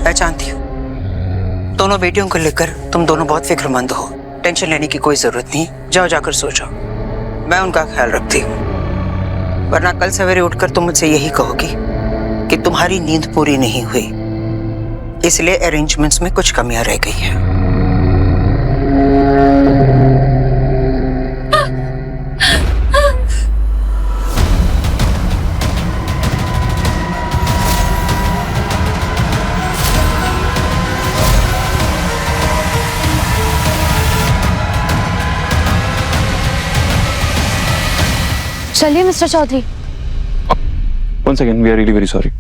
मैं जानती हूँ दोनों बेटियों को लेकर तुम दोनों बहुत फिक्रमंद हो। टेंशन लेने की कोई जरूरत नहीं, जाओ जाकर सो जाओ, मैं उनका ख्याल रखती हूँ। वरना कल सवेरे उठकर तुम मुझसे यही कहोगी कि तुम्हारी नींद पूरी नहीं हुई, इसलिए अरेंजमेंट्स में कुछ कमियां रह गई हैं। चलिए mister Chaudhary. Once again, we are really very sorry.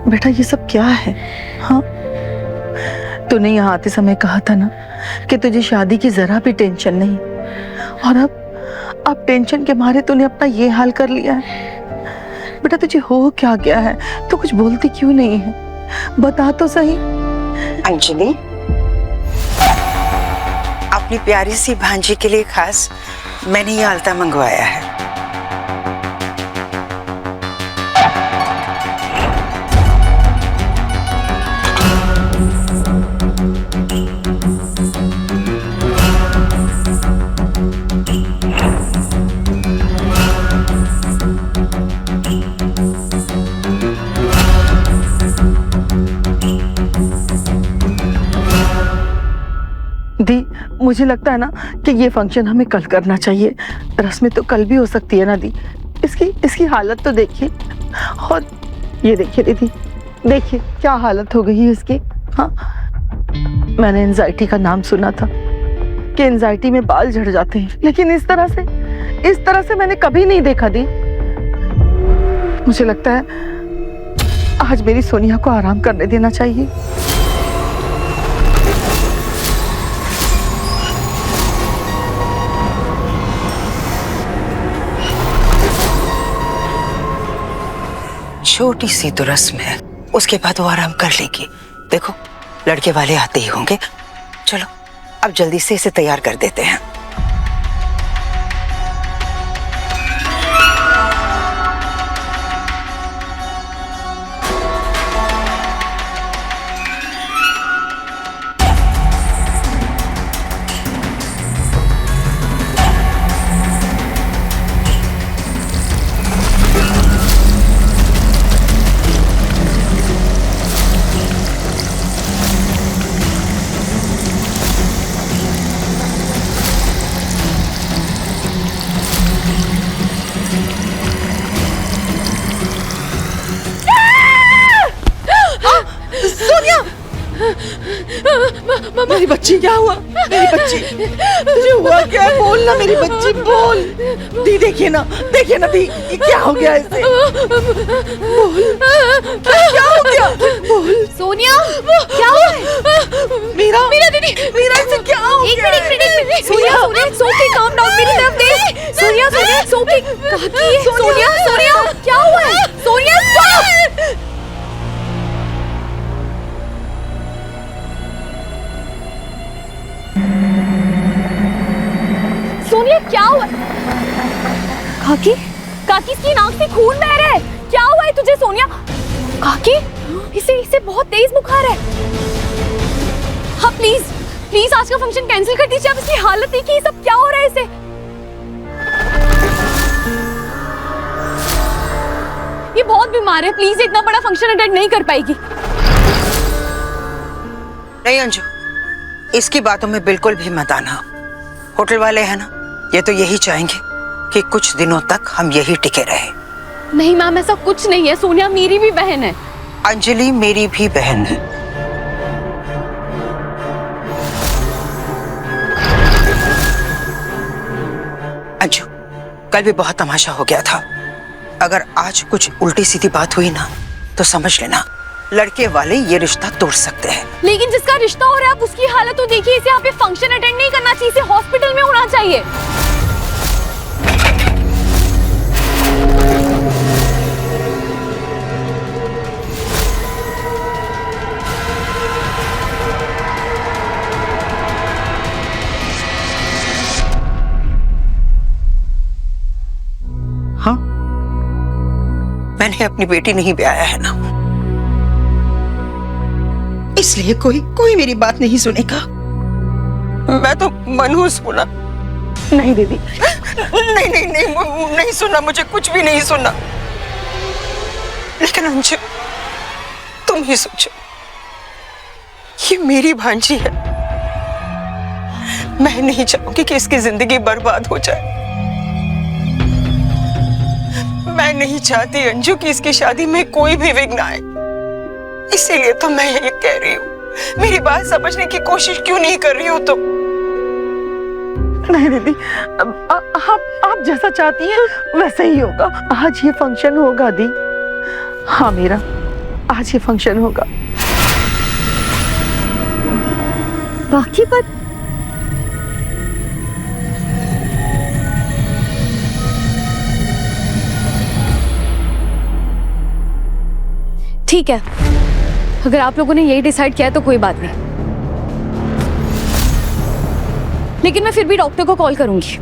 बेटा ये सब क्या है? हाँ, तूने यहाँ आते समय कहा था ना कि तुझे शादी की जरा भी टेंशन नहीं, और अब टेंशन के मारे तूने अपना ये हाल कर लिया है। बेटा तुझे हो क्या गया है? तू कुछ बोलती क्यों नहीं है? बता तो सही। अंजलि, अपनी प्यारी सी भांजी के लिए खास मैंने ये आलता मंगवाया है। दी, मुझे लगता है ना कि ये फंक्शन हमें कल करना चाहिए। रस्में तो कल भी हो सकती है ना दी। इसकी हालत तो देखिए, और ये देखिए दीदी, देखिए क्या हालत हो गई है इसकी। हाँ, मैंने एंजाइटी का नाम सुना था कि एंजाइटी में बाल झड़ जाते हैं, लेकिन इस तरह से मैंने कभी नहीं देखा दी। मुझे लगता है आज मेरी सोनिया को आराम करने देना चाहिए। छोटी सी तो रस्म है, उसके बाद वो आराम कर लेगी। देखो लड़के वाले आते ही होंगे। चलो अब जल्दी से इसे तैयार कर देते हैं। मेरी बच्ची, क्या हुआ? मेरी बच्ची, तुझे हुआ क्या? बोल ना मेरी बच्ची, बोल। दी देखिए ना दी, ये क्या हो गया इसे? बोल, क्या हो गया? बोल। सोनिया, क्या हुआ है? मीरा दीदी, मीरा इसे क्या हो गया? एक minute. Sonia, it's okay, calm down, मेरी तरफ देख। Sonia, it's okay। सोनिया, क्या हुआ है? सोनिया, stop! सोनिया, क्या हुआ? काकी इसकी नाक से खून बह रहा है। क्या हुआ है तुझे सोनिया? काकी, इसे बहुत तेज बुखार है। हाँ प्लीज आज का फंक्शन कैंसिल कर दीजिए। अब इसकी हालत देखिए, ये सब क्या हो रहा है इसे। ये बहुत बीमार है, प्लीज इतना बड़ा फंक्शन अटेंड नहीं कर पाएगी। नहीं अंजू, इसकी बातों में बिल्कुल भी मत आना। होटल वाले हैं ना, ये तो यही चाहेंगे कि कुछ दिनों तक हम यही टिके रहे। नहीं मैम, ऐसा कुछ नहीं है। सोनिया मेरी भी बहन है। अंजलि मेरी भी बहन है। अंजू, कल भी बहुत तमाशा हो गया था। अगर आज कुछ उल्टी सीधी बात हुई ना तो समझ लेना लड़के वाले ये रिश्ता तोड़ सकते हैं। लेकिन जिसका रिश्ता हो रहा है आप उसकी हालत तो देखिए, इसे यहाँ पे फंक्शन अटेंड नहीं करना चाहिए, इसे हॉस्पिटल में होना चाहिए। हाँ, मैंने अपनी बेटी नहीं ब्याया है ना, इसलिए कोई मेरी बात नहीं सुनेगा। मैं तो मनहूस हूं ना। नहीं दीदी, नहीं सुनना, मुझे कुछ भी नहीं सुनना। लेकिन अंजू, तुम ही सोचो, ये मेरी भांजी है। मैं नहीं चाहूंगी कि इसकी जिंदगी बर्बाद हो जाए। मैं नहीं चाहती अंजू कि इसकी शादी में कोई भी विघ्न आए। इसीलिए तो मैं ये कह रही हूँ। मेरी बात समझने की कोशिश क्यों नहीं कर रही हो तुम? नहीं दीदी, आप जैसा चाहती हैं वैसा ही होगा। आज ये फंक्शन होगा दी। हाँ मीरा, आज ये फंक्शन होगा। बाकी बात ठीक है, अगर आप लोगों ने यही डिसाइड किया है तो कोई बात नहीं, लेकिन मैं फिर भी डॉक्टर को कॉल करूंगी।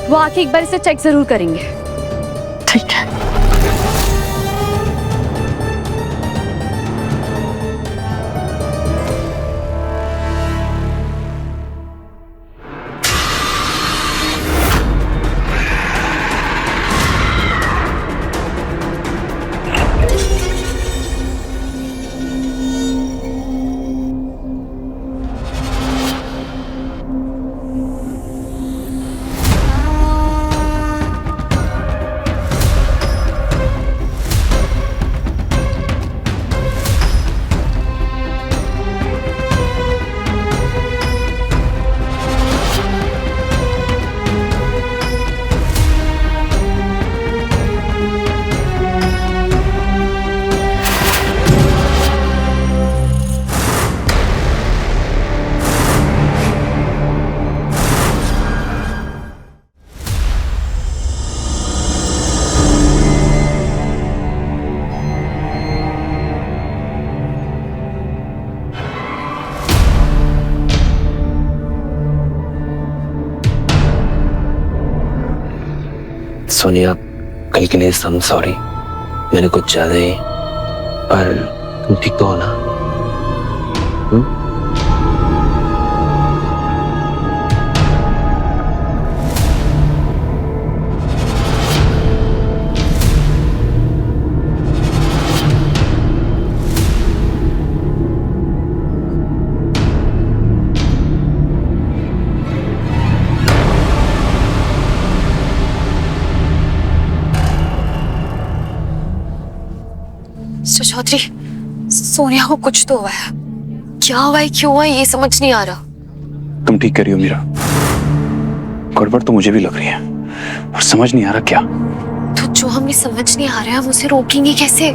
वो आके एक बार इसे चेक जरूर करेंगे। ठीक है। सोनिया, कल के लिए सम सॉरी, मैंने कुछ ज्यादा ही, पर तुम ठीक तो हो ना? चौधरी, सोनिया को कुछ तो हुआ है। क्या हुआ है, क्यों हुआ है, ये समझ नहीं आ रहा। तुम ठीक कह रही हो मीरा, गड़बड़ तो मुझे भी लग रही है, और समझ नहीं आ रहा क्या। तो जो हमें समझ नहीं आ रहा है हम उसे रोकेंगे कैसे?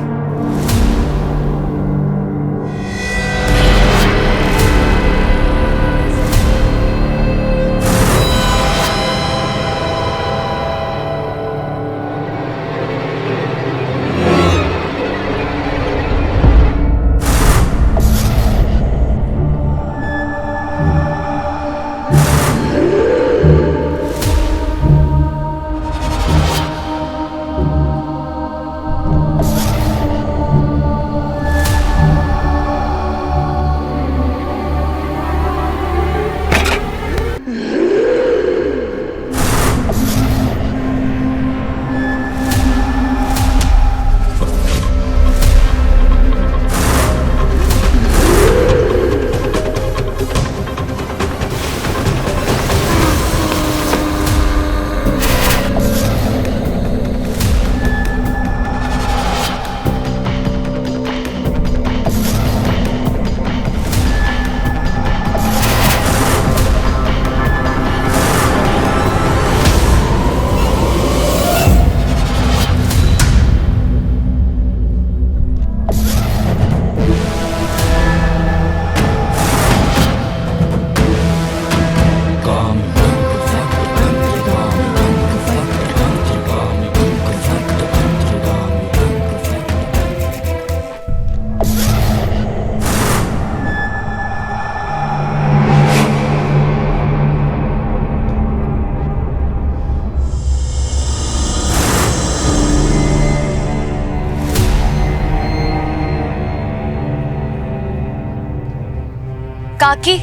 काकी,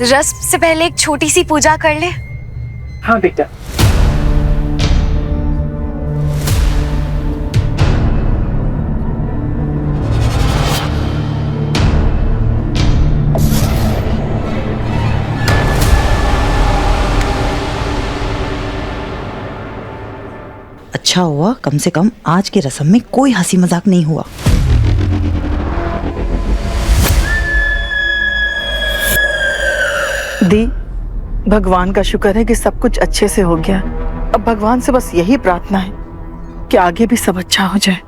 रस्म से पहले एक छोटी सी पूजा कर ले। हाँ बेटा। अच्छा हुआ कम से कम आज की रस्म में कोई हंसी मजाक नहीं हुआ। दी, भगवान का शुक्र है कि सब कुछ अच्छे से हो गया। अब भगवान से बस यही प्रार्थना है कि आगे भी सब अच्छा हो जाए।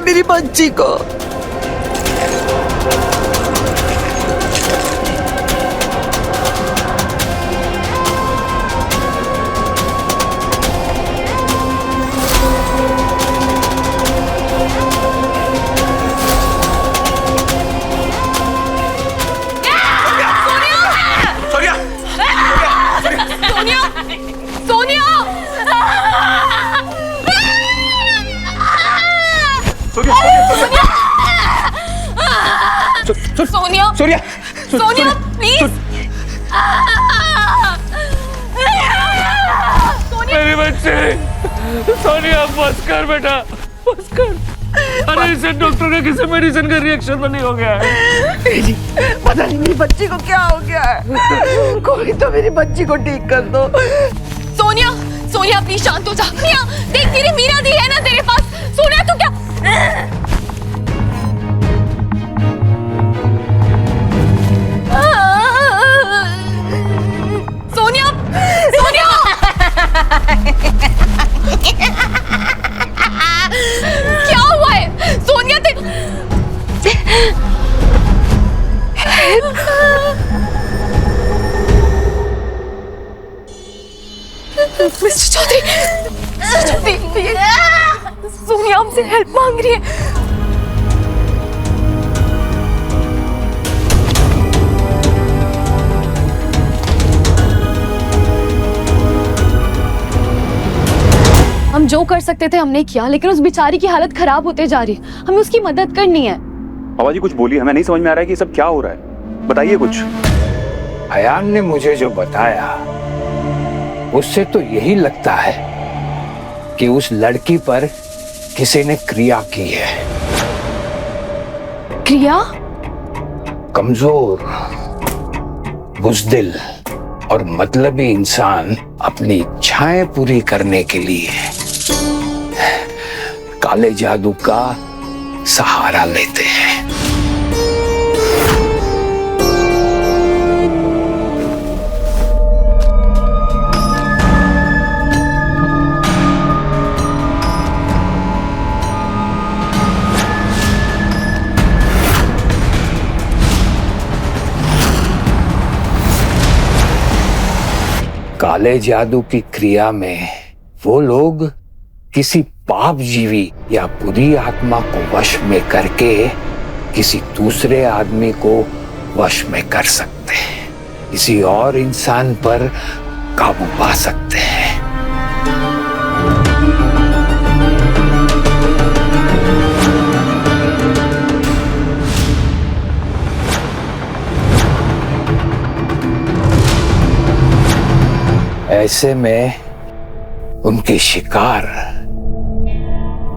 मेरी बच्ची को। सोनिया सोनिया सोनिया प्लीज मेरी बच्ची सोनिया बस कर बेटा बस कर। अरे इसे डॉक्टर का किसी मेडिसिन का रिएक्शन तो नहीं हो गया है? पता नहीं मेरी बच्ची को क्या हो गया है। कोई तो मेरी बच्ची को ठीक कर दो। सोनिया सोनिया प्लीज शांत हो जा। सोनिया देख तेरी मीरा दी है ना तेरे पास। सोनिया तू क्या सोनिया सोनिया क्या हुआ है सोनिया मिस्टर चौधरी सोनिया हमसे हेल्प मांग रही है। हम जो कर सकते थे हमने किया, लेकिन उस बेचारी की हालत खराब होते जा रही है। हमें उसकी मदद करनी है। बाबा जी कुछ बोलिए, हमें नहीं समझ में आ रहा है कि सब क्या हो रहा है, बताइए कुछ। अयान ने मुझे जो बताया उससे तो यही लगता है कि उस लड़की पर किसी ने क्रिया की है। क्रिया? कमजोर, बुज़दिल और मतलबी इंसान अपनी इच्छाएं पूरी करने के लिए काले जादू का सहारा लेते हैं। काले जादू की क्रिया में वो लोग किसी पाप जीवी या बुरी आत्मा को वश में करके किसी दूसरे आदमी को वश में कर सकते हैं, किसी और इंसान पर काबू पा सकते हैं। ऐसे में उनके शिकार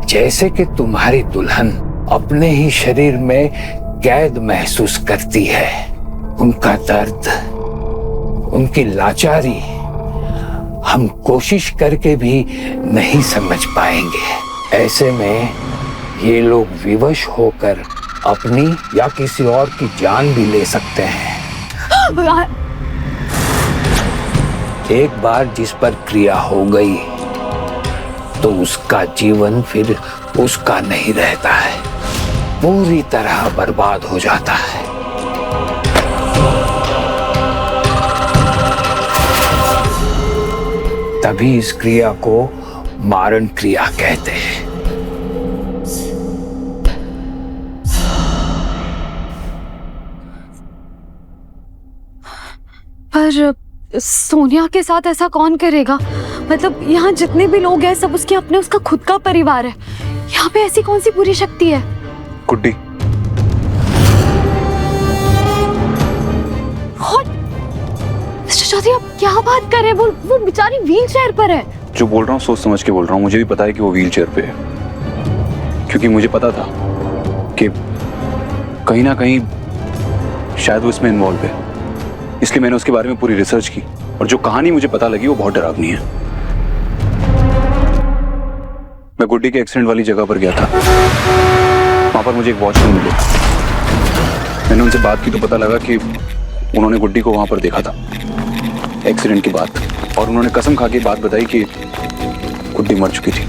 जैसे कि तुम्हारी दुल्हन अपने ही शरीर में कैद महसूस करती है, उनका दर्द, उनकी लाचारी हम कोशिश करके भी नहीं समझ पाएंगे। ऐसे में ये लोग विवश होकर अपनी या किसी और की जान भी ले सकते हैं। एक बार जिस पर क्रिया हो गई तो उसका जीवन फिर उसका नहीं रहता है, पूरी तरह बर्बाद हो जाता है। तभी इस क्रिया को मारण क्रिया कहते हैं। पर सोनिया के साथ ऐसा कौन करेगा? मतलब यहाँ जितने भी लोग हैं सब उसके अपने, उसका खुद का परिवार है। यहाँ पे ऐसी कौन सी बुरी शक्ति है? गुड्डी, मिस्टर चौधरी आप क्या बात कर रहे हैं? वो बेचारी व्हील चेयर पर है। जो बोल रहा हूँ सोच समझ के बोल रहा हूँ। मुझे भी पता है कि वो व्हील चेयर पे है, क्योंकि मुझे पता था कि कहीं ना कहीं शायद वो इसमें इन्वॉल्व है, इसलिए मैंने उसके बारे में पूरी रिसर्च की और जो कहानी मुझे पता लगी वो बहुत डरावनी है। मैं गुड्डी के एक्सीडेंट वाली जगह पर गया था, वहां पर मुझे एक वॉचमैन मिले। मैंने उनसे बात की तो पता लगा कि उन्होंने गुड्डी को वहां पर देखा था एक्सीडेंट के बाद, और उन्होंने कसम खा के बात बताई कि गुड्डी मर चुकी थी।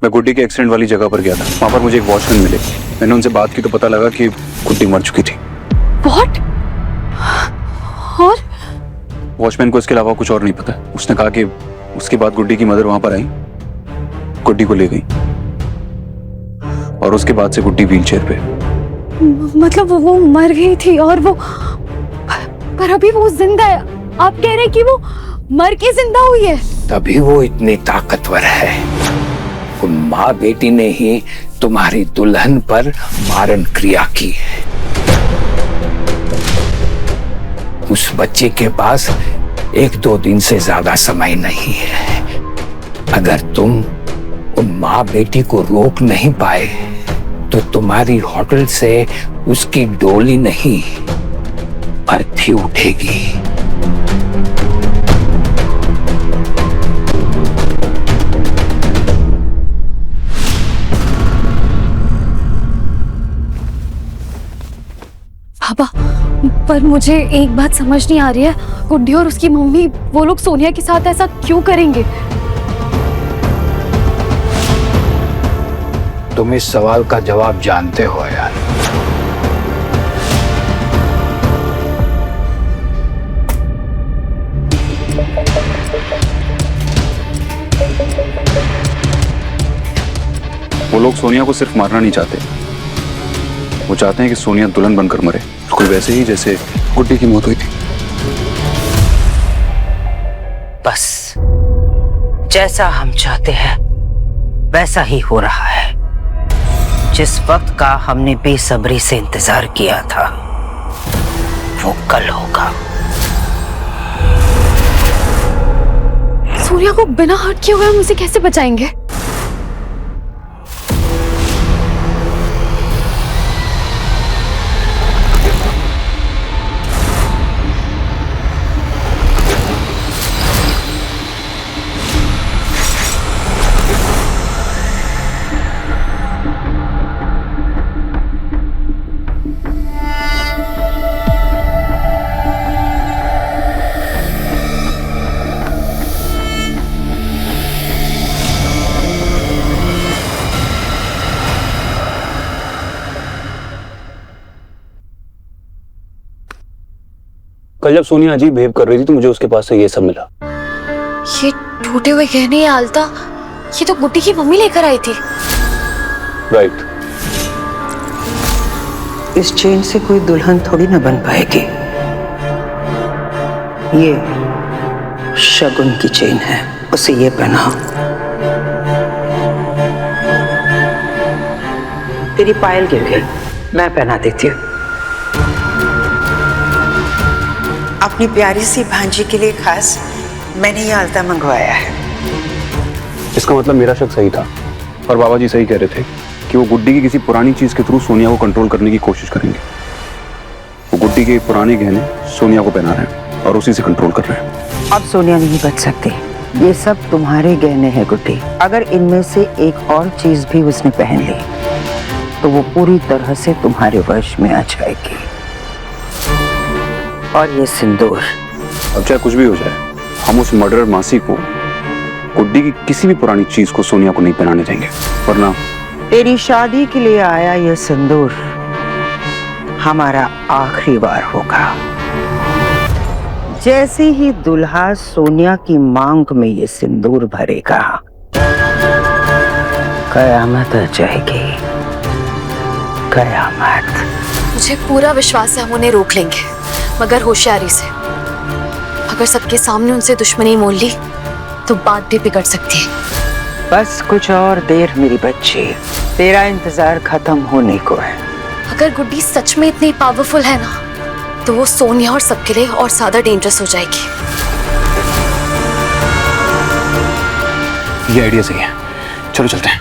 मैं गुड्डी के एक्सीडेंट वाली जगह पर गया था। वहां पर मुझे एक वॉचमैन मिले। मैंने उनसे बात की तो पता लगा कि गुड्डी मर चुकी थी। What? और वॉचमैन को इसके अलावा कुछ और नहीं पता। उसने कहा कि उसके बाद गुड्डी की मदर वहां पर आई, गुड्डी को ले गई और उसके बाद से गुड्डी व्हीलचेयर पे। मतलब वो मर गई थी और वो, पर अभी वो जिंदा है। आप कह रहे हैं कि वो मर के जिंदा हुई है? तभी वो इतनी ताकतवर है। उन माँ बेटी ने ही तुम्हारी दुल्हन पर मारण क्रिया की है। उस बच्चे के पास 1-2 दिन से ज्यादा समय नहीं है। अगर तुम उन माँ बेटी को रोक नहीं पाए तो तुम्हारी होटल से उसकी डोली नहीं, अर्थी उठेगी। पापा, पर मुझे एक बात समझ नहीं आ रही है। गुड्डी और उसकी मम्मी, वो लोग सोनिया के साथ ऐसा क्यों करेंगे? तुम इस सवाल का जवाब जानते हो यार। वो लोग सोनिया को सिर्फ मारना नहीं चाहते, वो चाहते हैं कि सोनिया दुल्हन बनकर मरे, बिल्कुल वैसे ही जैसे गुड्डी की मौत हुई थी। बस जैसा हम चाहते हैं वैसा ही हो रहा है। जिस वक्त का हमने बेसब्री से इंतजार किया था वो कल होगा। सोनिया को बिना हर्ट किए हुए हम उसे कैसे बचाएंगे? कल जब सोनिया अजीब बिहेव कर रही थी तो मुझे उसके पास से ये सब मिला। ये टूटे हुए गहने, ये आलता, ये तो गुड्डी की मम्मी लेकर आई थी। राइट। इस चेन से कोई दुल्हन थोड़ी ना बन पाएगी। ये शगुन की चेन है, उसे ये पहनाओ। तेरी पायल गिर गई, मैं पहना देती हूँ। अपनी प्यारी सी भांजी के लिए खास मैंने ये आलता मंगवाया है। इसका मतलब मेरा शक सही था और बाबा जी सही कह रहे थे कि वो गुड्डी की किसी पुरानी चीज के थ्रू सोनिया को कंट्रोल करने की कोशिश करेंगे। वो गुड्डी के पुराने गहने सोनिया को पहना रहे हैं और उसी से कंट्रोल कर रहे हैं। अब सोनिया नहीं बच सकती। ये सब तुम्हारे गहने हैं गुड्डी। अगर इनमें से एक और चीज भी उसने पहन ली तो वो पूरी तरह से तुम्हारे वश में आ जाएगी। और ये सिंदूर, अब चाहे कुछ भी हो जाए, हम उस मर्डरर मासी को गुड्डी की किसी भी पुरानी चीज को सोनिया को नहीं पहनाने देंगे, वरना तेरी शादी के लिए आया ये सिंदूर हमारा आखिरी बार होगा। जैसे ही दुल्हा सोनिया की मांग में ये सिंदूर भरेगा, कयामत आ जाएगी। कयामत। मुझे पूरा विश्वास है हम उन्हें रोक लेंगे, मगर होशियारी से। अगर सबके सामने उनसे दुश्मनी मोल ली तो बात भी बिगड़ सकती है। बस कुछ और देर मेरी बच्ची, तेरा इंतजार खत्म होने को है। अगर गुड्डी सच में इतनी पावरफुल है ना, तो वो सोनिया और सबके लिए और ज्यादा डेंजरस हो जाएगी। ये आइडिया सही है, चलो चलते हैं।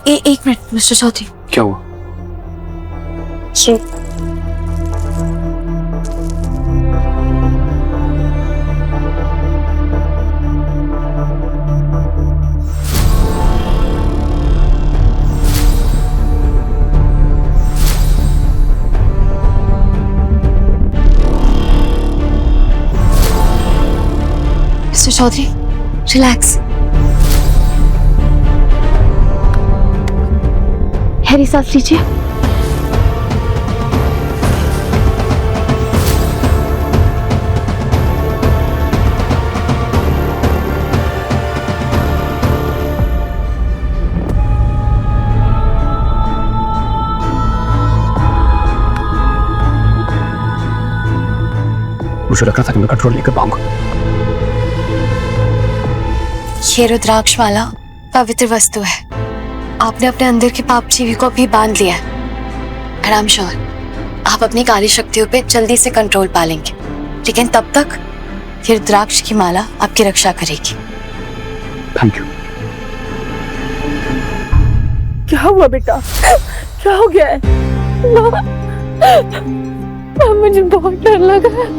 एक मिनट मिस्टर चौधरी। क्या हुआ? Mister Chaudhary, relax. गहरी सांस लीजिए। मुझे लग रहा था कि मैं कंट्रोल नहीं कर पाऊंगा। ये रुद्राक्ष माला पवित्र वस्तु है। आपने अपने अंदर के पाप जीवी को अभी बांध लिया है। And I'm sure आप अपनी कार्य शक्तियों पे जल्दी से कंट्रोल पा लेंगे, लेकिन तब तक ये रुद्राक्ष की माला आपकी रक्षा करेगी। Thank you. क्या हुआ बेटा, क्या हो गया है? मुझे बहुत डर लग रहा है।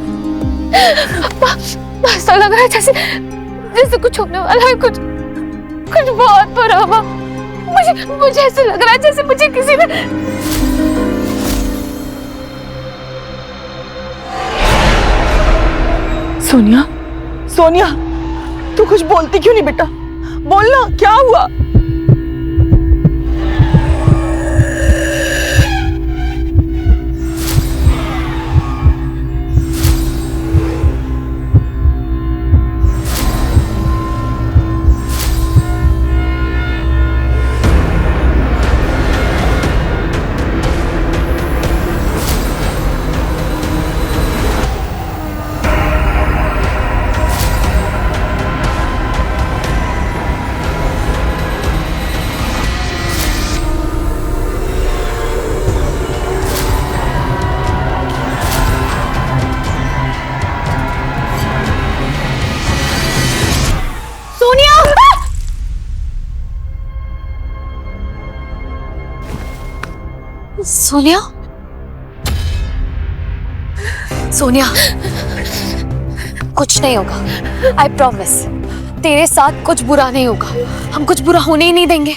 ऐसा लग रहा है जैसे जैसे कुछ होने वाला है, कुछ कुछ बहुत बुरा हुआ। मुझे ऐसा लग रहा है जैसे मुझे किसी ने। सोनिया, सोनिया, तू कुछ बोलती क्यों नहीं बेटा? बोलना, क्या हुआ? सोनिया, सोनिया, कुछ नहीं होगा। आई प्रॉमिस, तेरे साथ कुछ बुरा नहीं होगा। हम कुछ बुरा होने ही नहीं देंगे।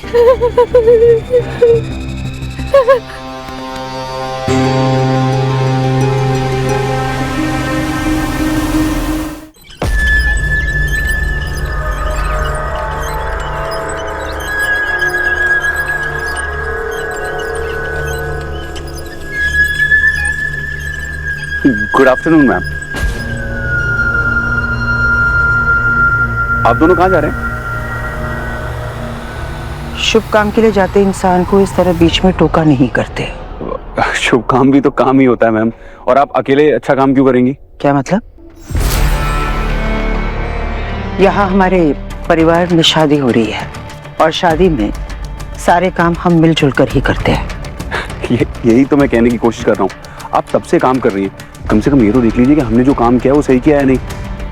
Good afternoon ma'am. आप दोनों कहाँ जा रहे हैं? शुभ काम के लिए जाते इंसान को इस तरह बीच में टोका नहीं करते। शुभ काम भी तो काम ही होता है मैम, और आप अकेले अच्छा काम क्यों करेंगी? क्या मतलब? यहाँ हमारे परिवार में शादी हो रही है और शादी में सारे काम हम मिलजुल कर ही करते हैं। यही तो मैं कहने की कोशिश कर रहा हूँ। आप तब से काम कर रही हैं, कम से कम ये तो देख लीजिए कि हमने जो काम किया है वो सही किया है नहीं।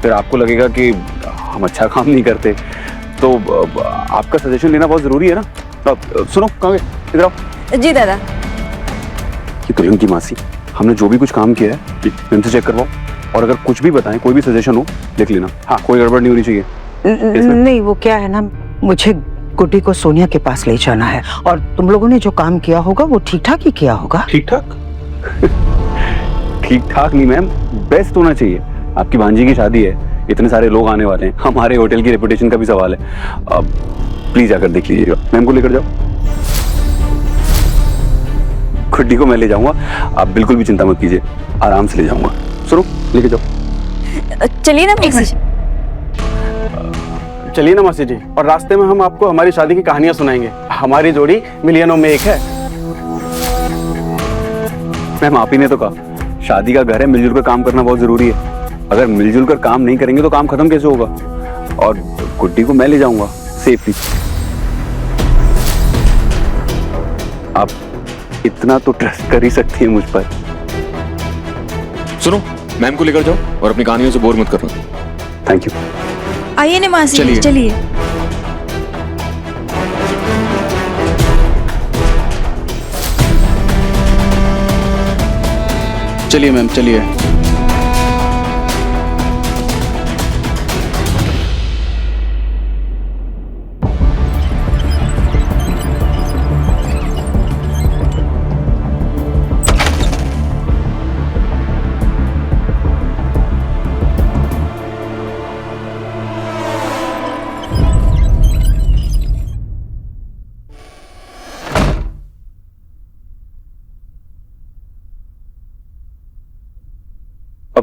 फिर आपको लगेगा कि हम अच्छा काम नहीं करते। तो आपका सजेशन लेना बहुत जरूरी है ना। सुनो, कहाँ गए? इधर आओ। जी दादा। ये दुल्हन की मासी, हमने जो भी कुछ काम किया है इनसे चेक करवाओ, और अगर कुछ भी बताएं, कोई भी सजेशन हो लिख लेना। हाँ, कोई गड़बड़ नहीं होनी चाहिए। नहीं, वो क्या है ना, मुझे गुड्डी को सोनिया के पास ले जाना है और तुम लोगों ने जो काम किया होगा वो ठीक ठाक ही किया होगा। ठीक ठाक? ठीक ठाक नहीं मैम, बेस्ट होना चाहिए। आपकी भांजी की शादी है, इतने सारे लोग आने वाले हैं, हमारे होटल की रेपुटेशन का भी सवाल है। अब प्लीज आकर देख लीजिएगा। मैम को लेकर जाओ। गुड्डी को मैं ले जाऊंगा, आप बिल्कुल भी चिंता मत कीजिए, आराम से ले जाऊंगा। सुनो, लेके जाओ। चलिए ना मासी जी। चलिए ना मासी जी, और रास्ते में हम आपको हमारी शादी की कहानियां सुनाएंगे। हमारी जोड़ी मिलियनों में एक है। मैम, आप ही ने तो कहा शादी का घर है, मिलजुल कर काम करना बहुत जरूरी है। अगर मिलजुल कर काम नहीं करेंगे तो काम खत्म कैसे होगा? और गुड्डी को मैं ले जाऊंगा सेफली। आप इतना तो ट्रस्ट कर ही सकती है मुझ पर। सुनो, मैम को लेकर जाओ और अपनी कहानियों से बोर मत करना। Thank you. आइए ना मासी जी, चलिए। चलिए मैम, चलिए।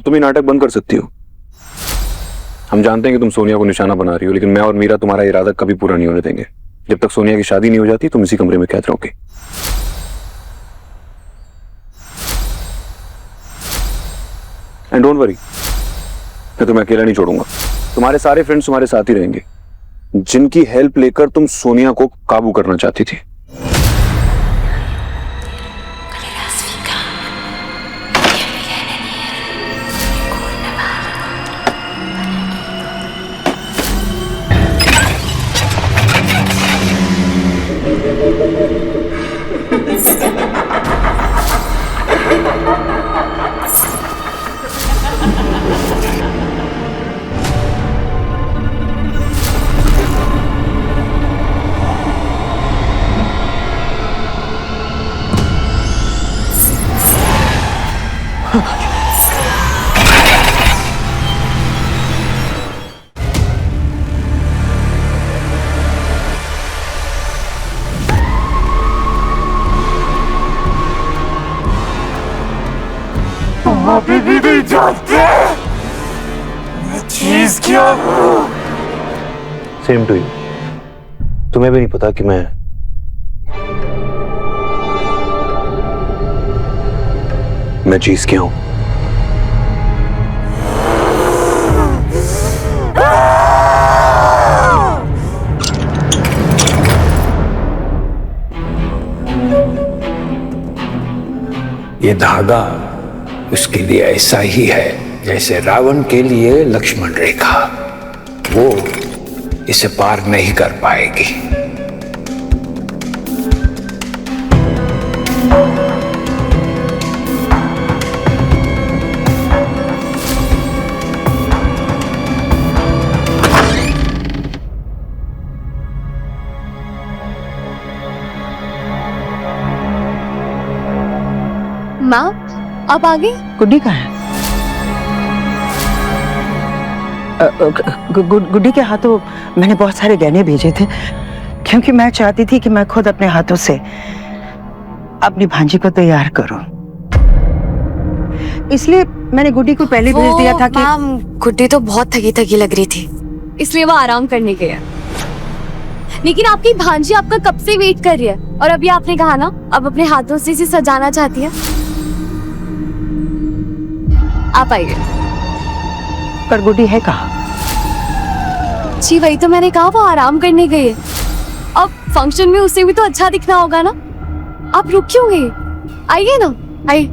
अब तुम ये नाटक बंद कर सकती हो। हम जानते हैं कि तुम सोनिया को निशाना बना रही हो, लेकिन मैं और मीरा तुम्हारा इरादा कभी पूरा नहीं होने देंगे। जब तक सोनिया की शादी नहीं हो जाती तुम इसी कमरे में कैद रहोगे। एंड डोंट वरी, मैं तुम्हें अकेला नहीं छोड़ूंगा। तुम्हारे सारे फ्रेंड्स तुम्हारे साथ ही रहेंगे, जिनकी हेल्प लेकर तुम सोनिया को काबू करना चाहती थी। अभी भी नहीं जानते मैं चीज क्या हूं। Same to you. तुम्हें भी नहीं पता कि मैं चीज क्या हूं। ये धागा उसके लिए ऐसा ही है जैसे रावण के लिए लक्ष्मण रेखा, वो इसे पार नहीं कर पाएगी। माँ, आप आ गई? गुड्डी कहाँ है? गुड्डी के हाथों मैंने बहुत सारे गहने भेजे थे, क्योंकि मैं चाहती थी कि मैं खुद अपने हाथों से अपनी भांजी को तैयार करूं। इसलिए मैंने गुड्डी को पहले भेज दिया था कि मैम, गुड्डी तो बहुत थकी थकी लग रही थी, इसलिए वो आराम करने गया। लेकिन आपकी भांजी आपका कब से वेट कर रही है, और अभी आपने कहा ना अब अपने हाथों से इसे सजाना चाहती है। आप आइए। पर गुड्डी है कहाँ? जी वही तो मैंने कहा, वो आराम करने गई है। अब फंक्शन में उसे भी तो अच्छा दिखना होगा ना। आप रुक क्यों गए? आइए ना, आइए।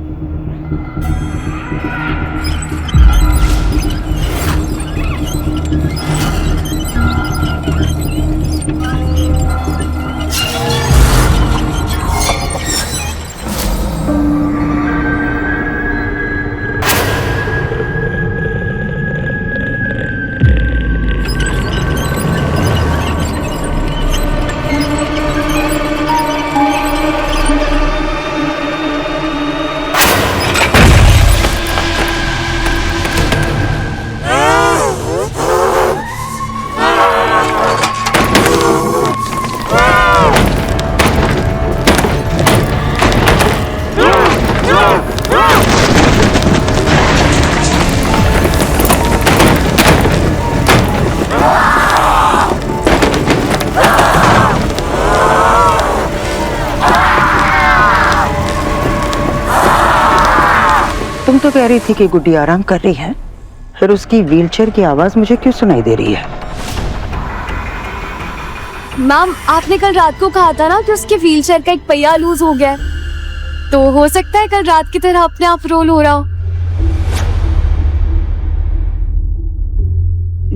तुम तो कह रही थी कि गुड्डी आराम कर रही है, फिर उसकी व्हीलचेयर की आवाज मुझे क्यों सुनाई दे रही है? मैम, आपने कल रात को कहा था ना कि उसके व्हीलचेयर का एक पहिया लूज हो गया है, तो हो सकता है कल रात की तरह अपने आप रोल हो रहा हो।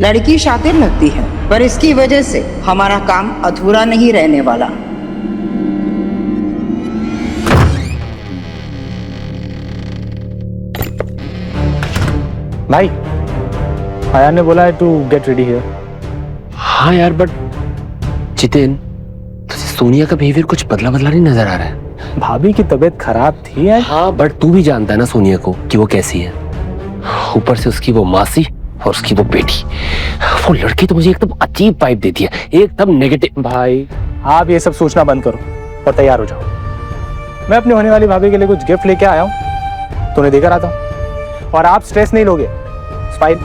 लड़की शातिर लगती है, पर इसकी वजह से हमारा काम अधूरा नहीं रहने वाला। भाई, आयान ने बोला है टू गेट रेडी हियर। हाँ यार, बट जितेन, तुझे सोनिया का बिहेवियर कुछ बदला नहीं नजर आ रहा है। भाभी की तबीयत खराब थी यार। हाँ, बट तू भी जानता है ना सोनिया को कि वो कैसी है। ऊपर से उसकी वो मासी और उसकी वो बेटी, वो लड़की तो मुझे एकदम अजीब वाइब देती है, एकदम नेगेटिव। भाई, आप ये सब सोचना बंद करो और तैयार हो जाओ। मैं अपनी होने वाली भाभी के लिए कुछ गिफ्ट लेके आया हूँ, तो उन्हें देकर आता हूँ। और आप स्ट्रेस नहीं लोगे। फाइन।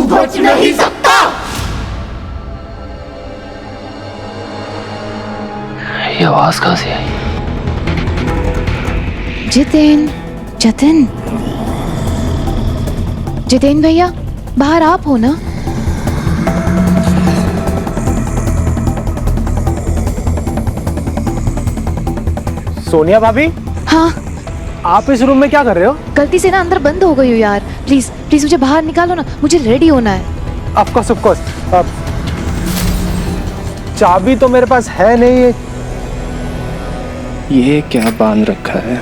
बच नहीं सकता। ये आवाज कहां से आई? जितेन, जतिन, जितेन भैया, बाहर आप हो ना? सोनिया भाभी, हाँ। आप इस रूम में क्या कर रहे हो? गलती से ना अंदर बंद हो गई हो यार। प्लीज प्लीज मुझे बाहर निकालो ना, मुझे रेडी होना है। Of course. चाबी तो मेरे पास है नहीं। ये क्या बांध रखा है?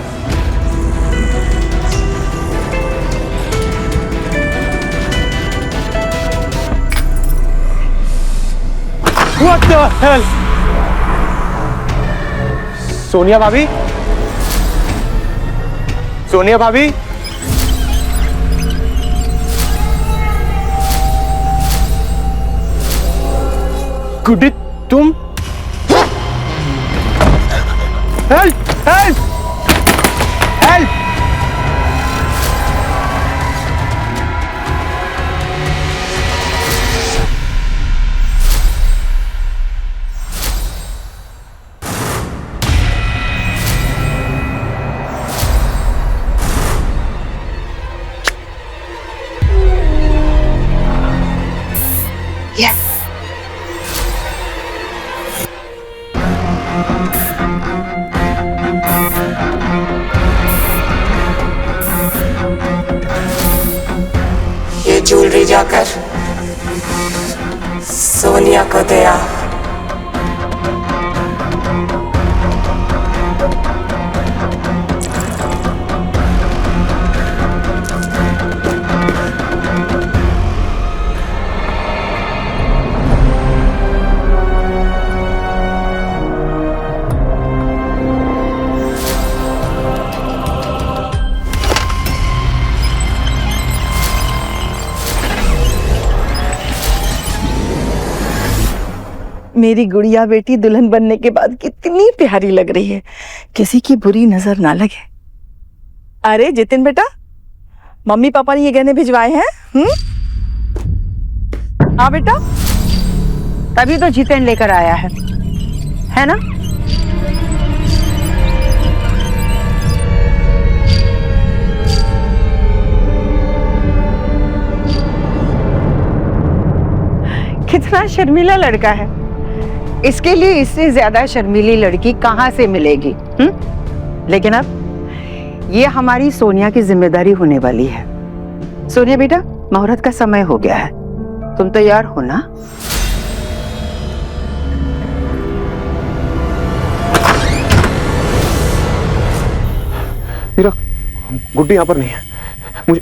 What the hell? सोनिया भाभी, सोनिया भाभी, गुड्डी तुम? Help help help! Yes. ये ज्वेलरी जाकर सोनिया को दे आ। मेरी गुड़िया बेटी दुल्हन बनने के बाद कितनी प्यारी लग रही है, किसी की बुरी नजर ना लगे। अरे जितिन बेटा, मम्मी पापा ने ये गहने भिजवाए हैं? हाँ बेटा, तभी तो जितेन लेकर आया है ना? कितना शर्मीला लड़का है, इसके लिए इससे ज्यादा शर्मीली लड़की कहां से मिलेगी? लेकिन अब ये हमारी सोनिया की जिम्मेदारी होने वाली है। सोनिया बेटा, मुहूर्त का समय हो गया है, तुम तैयार हो ना? मीरा, गुड्डी यहाँ पर नहीं है। मुझे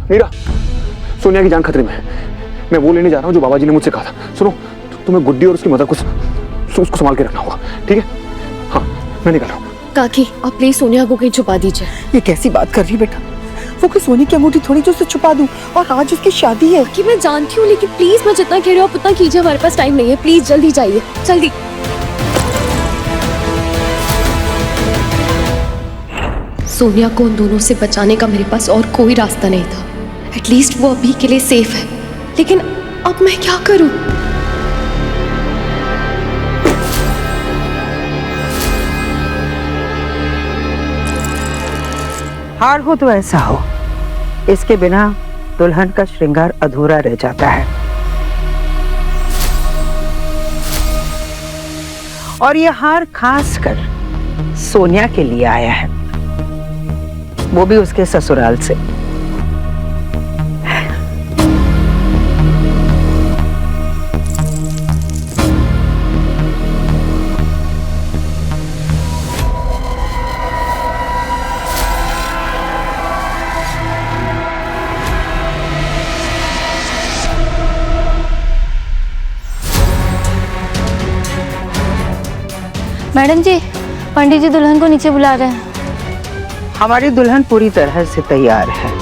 मीरा, सोनिया की जान खतरे में है। मैं वो लेने जा रहा हूँ जो बाबा जी ने मुझसे कहा था। सुनो, तुम्हें गुड्डी और उसकी मदर को उसको संभाल के रखना होगा, ठीक है? हाँ, मैं निकल रहा हूँ। काकी, आप प्लीज सोनिया को कहीं छुपा दीजिए। ये कैसी बात कर रही बेटा? वो कोई सोने की अंगूठी थोड़ी जो उसे छुपा दूं, और आज उसकी शादी है। काकी मैं जानती हूँ, लेकिन प्लीज मैं जितना कह रही हूँ आप उतना कीजिए, हमारे पास टाइम नहीं है। प्लीज जल्दी जाइए, जल्दी। सोनिया को उन दोनों से बचाने का मेरे पास और कोई रास्ता नहीं था। एटलीस्ट वो अभी के लिए सेफ है, लेकिन अब मैं क्या करूं? हार हो तो ऐसा हो, इसके बिना दुल्हन का श्रृंगार अधूरा रह जाता है। और ये हार खास कर सोनिया के लिए आया है, वो भी उसके ससुराल से। मैडम जी, पंडित जी दुल्हन को नीचे बुला रहे हैं। हमारी दुल्हन पूरी तरह से तैयार है।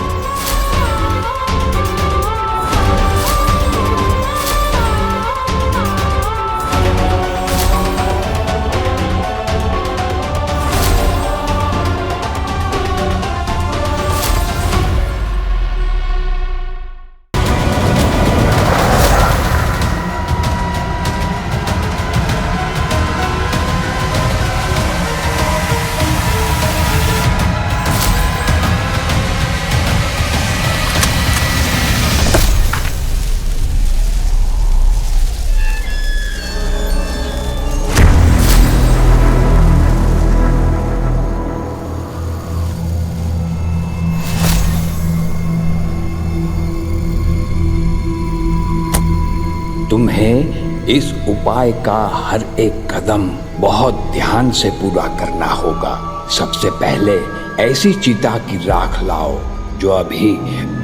तुम्हें इस उपाय का हर एक कदम बहुत ध्यान से पूरा करना होगा। सबसे पहले ऐसी चिता की राख लाओ जो अभी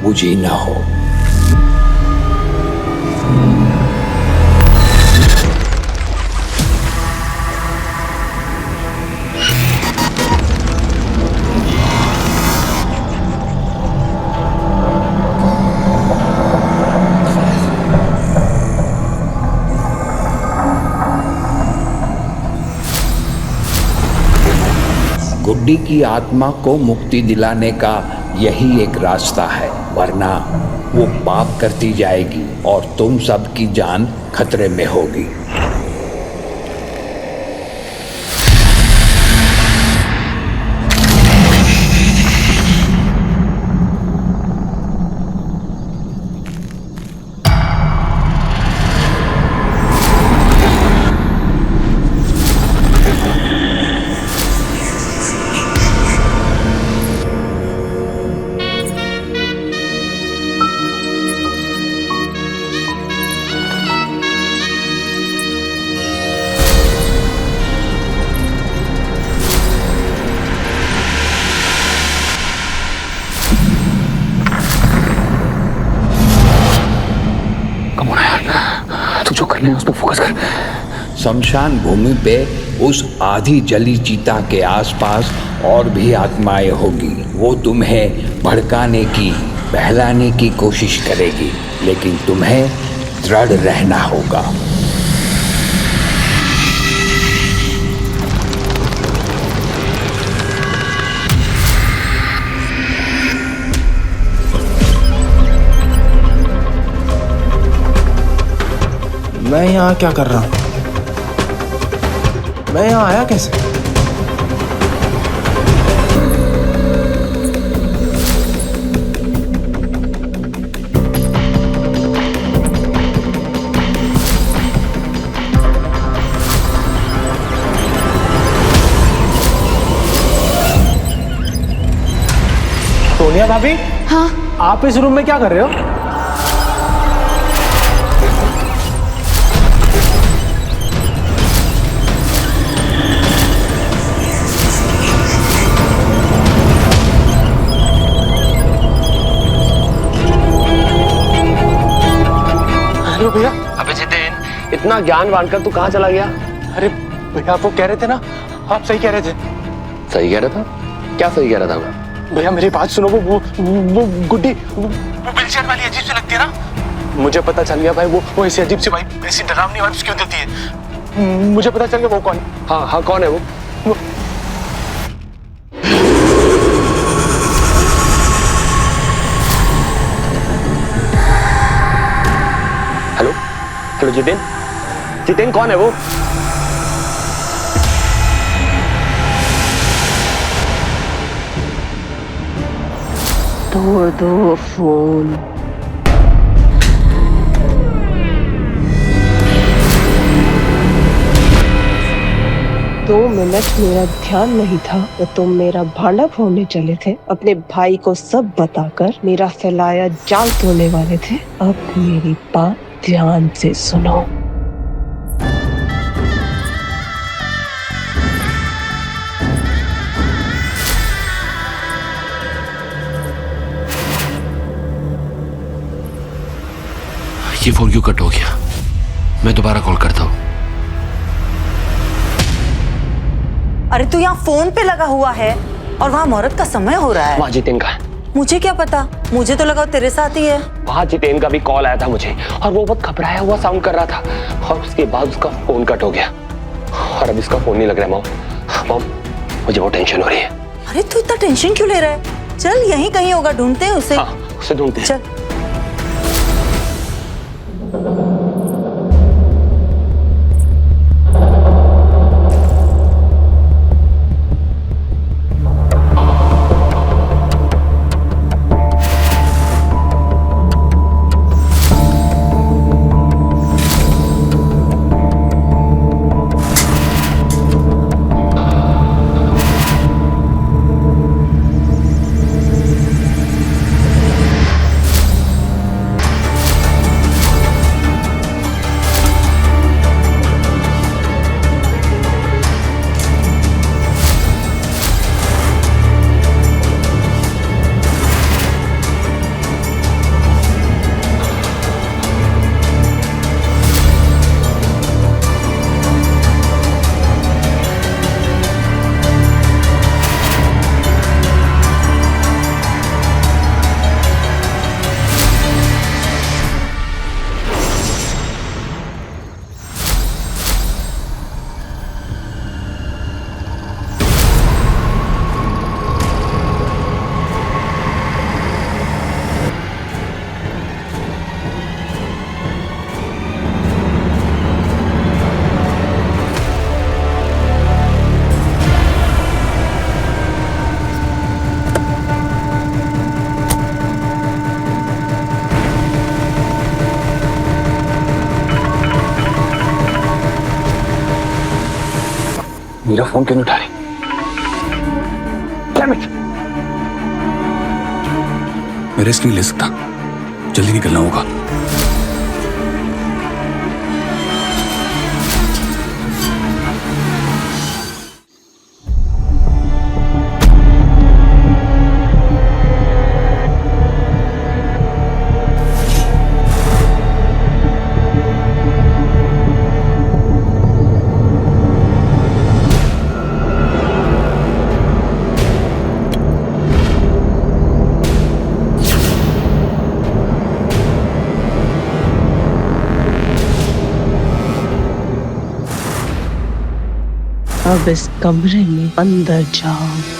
बुझी न हो। गुड्डी की आत्मा को मुक्ति दिलाने का यही एक रास्ता है, वरना वो पाप करती जाएगी और तुम सबकी जान खतरे में होगी। तू जो करना है उस पर फोकस कर। शमशान भूमि पे उस आधी जली चीता के आसपास और भी आत्माएं होगी। वो तुम्हें भड़काने की, बहलाने की कोशिश करेगी, लेकिन तुम्हें दृढ़ रहना होगा। मैं यहाँ क्या कर रहा हूँ? मैं यहाँ आया कैसे? सोनिया भाभी, हाँ, आप इस रूम में क्या कर रहे हो? भैया, अबे जितेन, इतना ज्ञान बांटकर तू कहाँ चला गया? अरे भैया, आप वो कह रहे थे ना, आप सही कह रहे थे। सही कह रहा था? क्या सही कह रहा था मैं? भैया मेरी बात सुनो, वो गुड्डी, वो व्हीलचेयर वाली अजीब सी लगती है ना। मुझे पता चल गया भाई, वो ऐसी अजीब सी वाइब, ऐसी डरावनी वाइब्स क्यों देती है। मुझे पता चल गया वो कौन है। हाँ हाँ, कौन है वो? हेलो हेलो जितेन, जितेन कौन है वो? दो फोन। 2 मिनट मेरा ध्यान नहीं था तो तुम मेरा भांडा फोड़ने चले थे, अपने भाई को सब बताकर मेरा फैलाया जाल तोड़ने वाले थे। अब मेरी बात ध्यान से सुनो। ये फोन क्यों कट हो गया? मैं दोबारा कॉल करता हूँ। अरे तू यहाँ फोन पे लगा हुआ है और वहाँ मुहूर्त का समय हो रहा है। वहाँ जितेन का है। मुझे क्या पता, मुझे तो लगा तेरे साथ ही है। वहाँ जितेन का भी कॉल आया था मुझे और वो बहुत घबराया हुआ साउंड कर रहा था और उसके बाद उसका फोन कट हो गया और अब इसका फोन नहीं लग रहा है। मॉम मुझे बहुत टेंशन हो रही है। अरे तू इतना टेंशन क्यों ले रहा है? चल यहीं कहीं होगा, ढूंढते हैं उसे। हाँ, उसे ढूंढते हैं। चल। मेरा फोन क्यों नहीं उठा रही? Damn it! मैं रिस्क नहीं ले सकता, जल्दी निकलना होगा। अब इस कमरे में अंदर जाओ।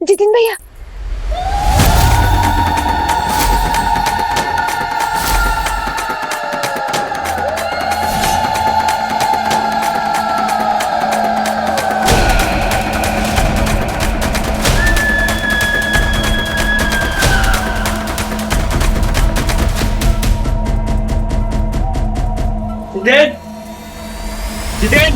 जितिन भैया, जितेन, जितेन,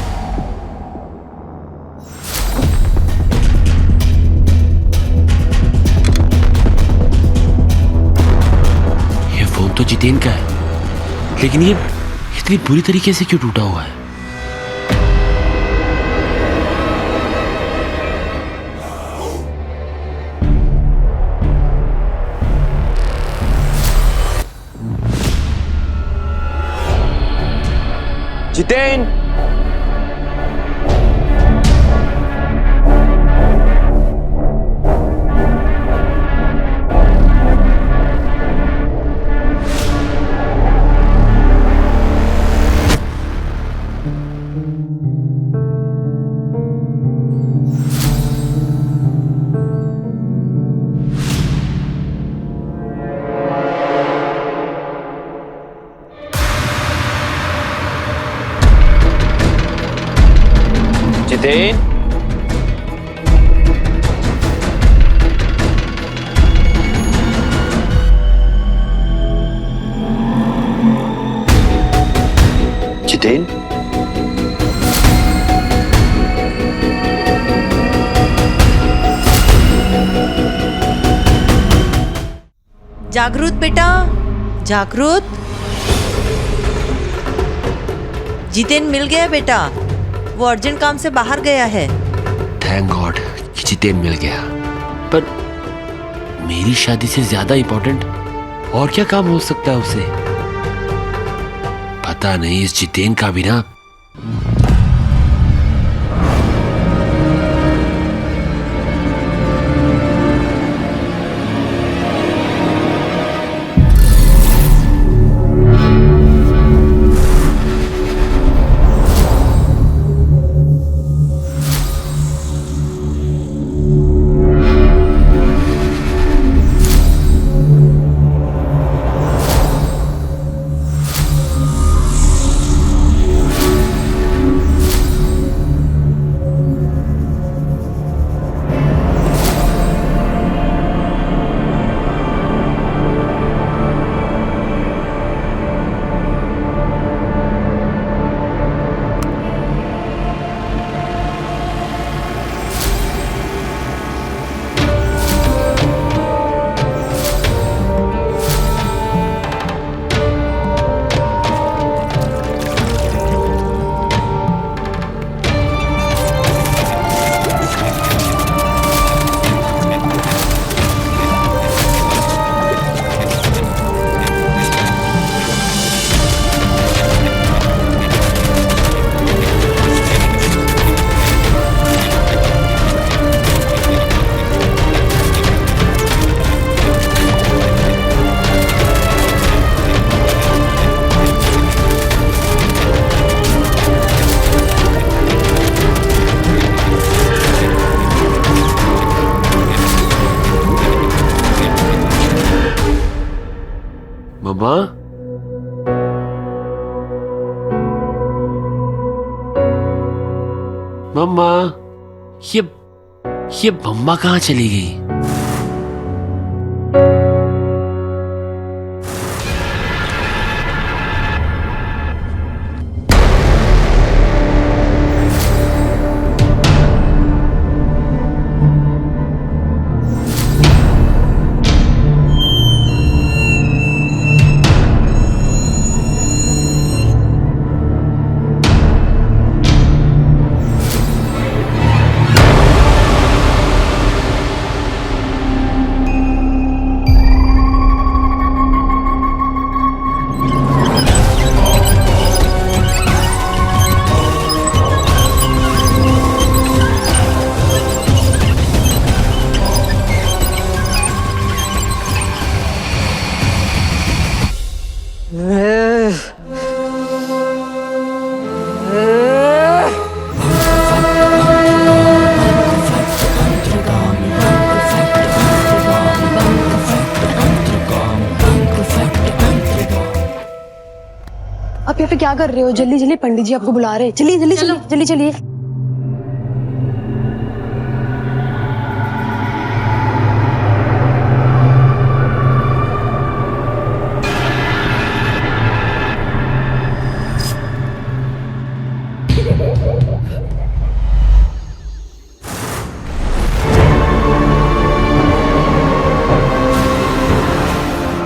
तो जितेन का है, लेकिन ये इतनी बुरी तरीके से क्यों टूटा हुआ है? जितेन, जितेन, जितेन, जागृत बेटा, जागृत। जितेन मिल गया बेटा, वो अर्जेंट काम से बाहर गया है। थैंक गॉड कि जितेन मिल गया। पर मेरी शादी से ज्यादा इंपॉर्टेंट और क्या काम हो सकता है उसे? पता नहीं इस जितेन का भी ना। मम्मा, मम्मा, ये मम्मा कहाँ चली गई? आप यहाँ पे क्या कर रहे हो? जल्दी जल्दी, पंडित जी आपको बुला रहे हैं। चलिए जल्दी चलिए, जल्दी चलिए।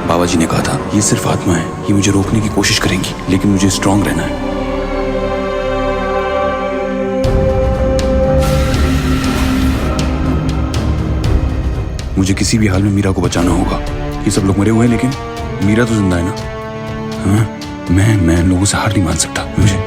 बाबा जी ने कहा था ये सिर्फ आत्मा है, ये मुझे रोकने की कोशिश करेंगी, लेकिन मुझे स्ट्रांग रहना है। मुझे किसी भी हाल में मीरा को बचाना होगा। ये सब लोग मरे हुए हैं, लेकिन मीरा तो जिंदा है ना। हाँ, मैं इन लोगों से हार नहीं मान सकता। मुझे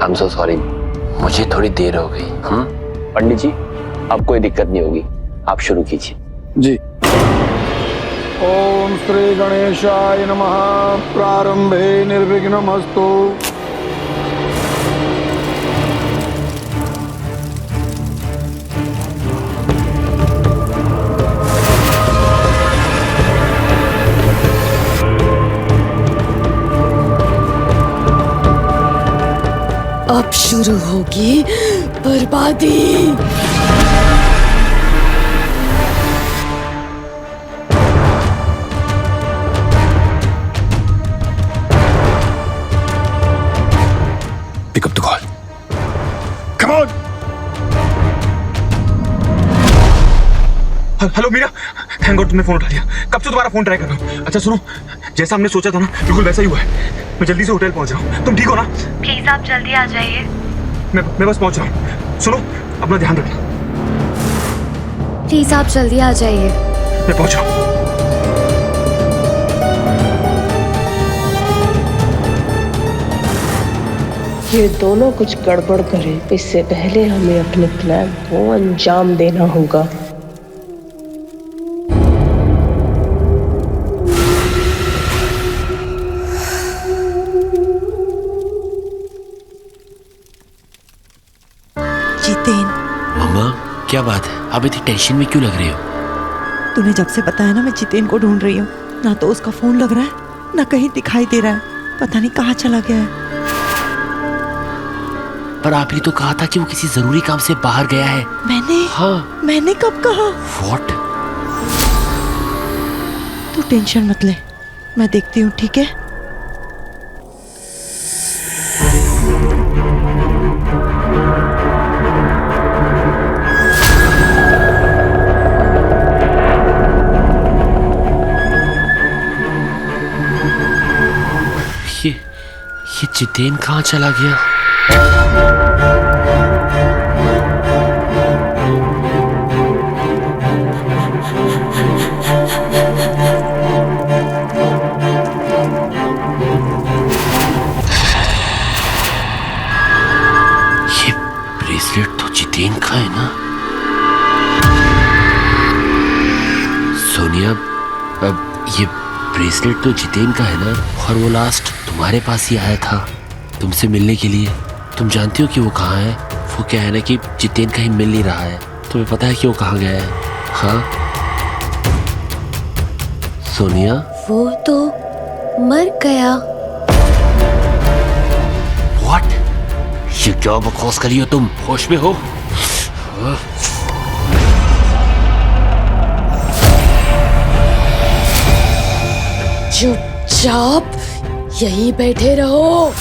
आई एम सो सॉरी, मुझे थोड़ी देर हो गई। पंडित जी, अब कोई दिक्कत नहीं होगी, आप शुरू कीजिए। जी। ओम श्री गणेशाय नमः। प्रारंभे निर्विघ्नमस्तु। अब शुरू होगी बर्बादी। Pick up the call. Come on. Hello Meera, thank God तुमने फोन उठा लिया। कब से तुम्हारा फोन ट्राई कर रहा हूँ। अच्छा सुनो, जैसा हमने सोचा था ना, बिल्कुल वैसा ही हुआ है। मैं जल्दी से होटल पहुंच रहा हूँ। तुम ठीक हो ना? प्लीज आप जल्दी आ जाइए। मैं बस पहुंच रहा हूँ। सुनो, अपना ध्यान रखना। प्लीज आप जल्दी आ जाइए। मैं पहुंच रहा हूँ। ये दोनों कुछ गड़बड़ करें, इससे पहले हमें अपने प्लान को अंजाम देना होगा। जितेन, मम्मा, क्या बात है? आप इतनी टेंशन में क्यों लग रही हो? तूने जब से बताया ना, मैं जितेन को ढूंढ रही हूँ। ना तो उसका फोन लग रहा है, ना कहीं दिखाई दे रहा है। पता नहीं कहाँ चला गया है। पर आपने तो कहा था कि वो किसी जरूरी काम से बाहर गया है। मैंने? हाँ। मैंने कब कहा? What? तू टेंशन मत ले, मैं देखती हूँ, ठीक है? ये जितेन कहाँ चला गया? ये ब्रेसलेट तो जितेन का है ना? सोनिया, अब ये ब्रेसलेट तो जितेन का है ना? और वो लास्ट तुम्हारे पास ही आया था तुमसे मिलने के लिए। तुम जानती हो कि वो कहाँ है? वो क्या है ना कि जितेन कहीं मिल नहीं रहा है। तुम्हें पता है कि वो कहाँ गया है? हाँ सोनिया, वो तो मर गया। व्हाट? ये क्या बकवास करी हो तुम? होश में हो? चुपचाप यहीं बैठे रहो।